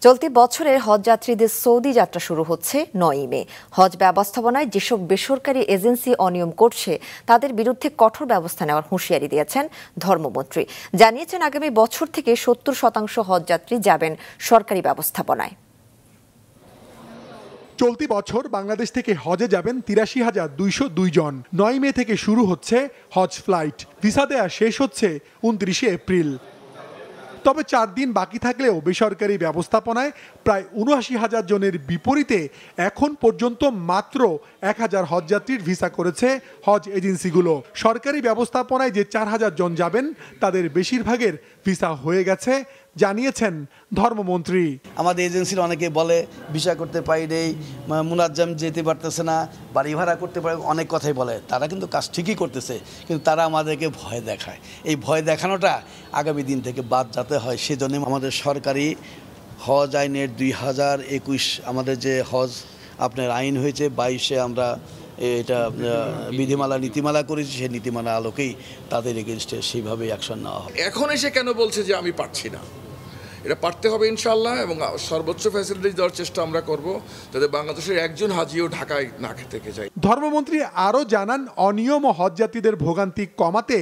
চলতি বছরের হজযাত্রীদের সৌদি যাত্রা শুরু হচ্ছে ৯ মে। হজ ব্যবস্থাপনায় যেসব বেসরকারি এজেন্সি অনিয়ম করছে তাদের বিরুদ্ধে কঠোর ব্যবস্থা নেওয়ার হুঁশিয়ারি দিয়েছেন ধর্মমন্ত্রী। জানিয়েছেন আগামী বছর থেকে ৭০% হজযাত্রী যাবেন সরকারি ব্যবস্থাপনায়। চলতি বছর বাংলাদেশ থেকে হজে যাবেন ৮৩,২০২ জন। ৯ মে থেকে শুরু হচ্ছে হজ ফ্লাইট। ভিসা দেয়া শেষ হচ্ছে ২৯ এপ্রিল। তবে ৪ দিন বাকি থাকলেও বেসরকারি ব্যবস্থাপনায় প্রায় ৭৯,০০০ জনের বিপরীতে এখন পর্যন্ত মাত্র ১,০০০ হজযাত্রীর ভিসা করেছে হজ এজেন্সিগুলো। সরকারি ব্যবস্থাপনায় যে ৪,০০০ জন যাবেন তাদের বেশিরভাগের ভিসা হয়ে গেছে, জানিয়েছেন ধর্মমন্ত্রী। আমাদের এজেন্সির অনেকে বলে ভিসা করতে পারি নেই, মুনাজ্জাম যেতে পারতেছে না, বাড়ি ভাড়া করতে পারে, অনেক কথাই বলে। তারা কিন্তু কাজ ঠিকই করতেছে, কিন্তু তারা আমাদেরকে ভয় দেখায়। এই ভয় দেখানোটা আগামী দিন থেকে বাদ যাতে হয়, সেজন্য আমাদের সরকারি হজ আইনের ২০২১ আমাদের যে হজ আপনার আইন হয়েছে ২২-এ আমরা এটা বিধিমালা নীতিমালা করেছি, সেই নীতিমালা আলোকেই তাদের এগেনস্টে সেইভাবে অ্যাকশন নেওয়া হবে। এখন এসে কেন বলছে যে আমি পারছি না? এটা পারতে হবে ইনশাআল্লাহ, এবং সর্বোচ্চ ফ্যাসিলিটি দেওয়ার চেষ্টা আমরা করব যাতে বাংলাদেশের একজন হাজিও ঢাকায় না থেকে যায়। ধর্মমন্ত্রী আরও জানান, অনিয়ম ও হজযাত্রীদের ভোগান্তি কমাতে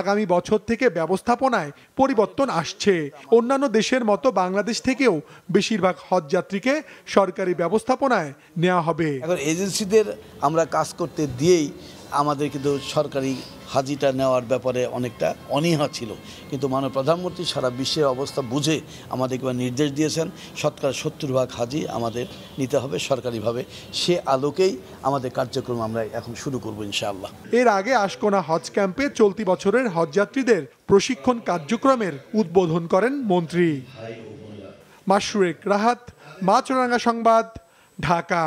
আগামী বছর থেকে ব্যবস্থাপনায় পরিবর্তন আসছে। অন্যান্য দেশের মতো বাংলাদেশ থেকেও বেশিরভাগ হজযাত্রীকে সরকারি ব্যবস্থাপনায় নেওয়া হবে। এখন এজেন্সিদের আমরা কাজ করতে দিয়েই আমাদের কিন্তু সরকারি হাজিটা নেওয়ার ব্যাপারে অনেকটা অনীহা ছিল, কিন্তু মাননীয় প্রধানমন্ত্রী সারা বিশ্বের অবস্থা বুঝে আমাদেরকে নির্দেশ দিয়েছেন ৭০% হাজি আমাদের নিতে হবে সরকারিভাবে। সে আলোকেই আমাদের কার্যক্রম আমরা এখন শুরু করব ইনশাআল্লাহ। এর আগে আশকোনা হজ ক্যাম্পে চলতি বছরের হজযাত্রীদের প্রশিক্ষণ কার্যক্রমের উদ্বোধন করেন মন্ত্রী। মাশরুক রাহাত, মাছরাঙা সংবাদ, ঢাকা।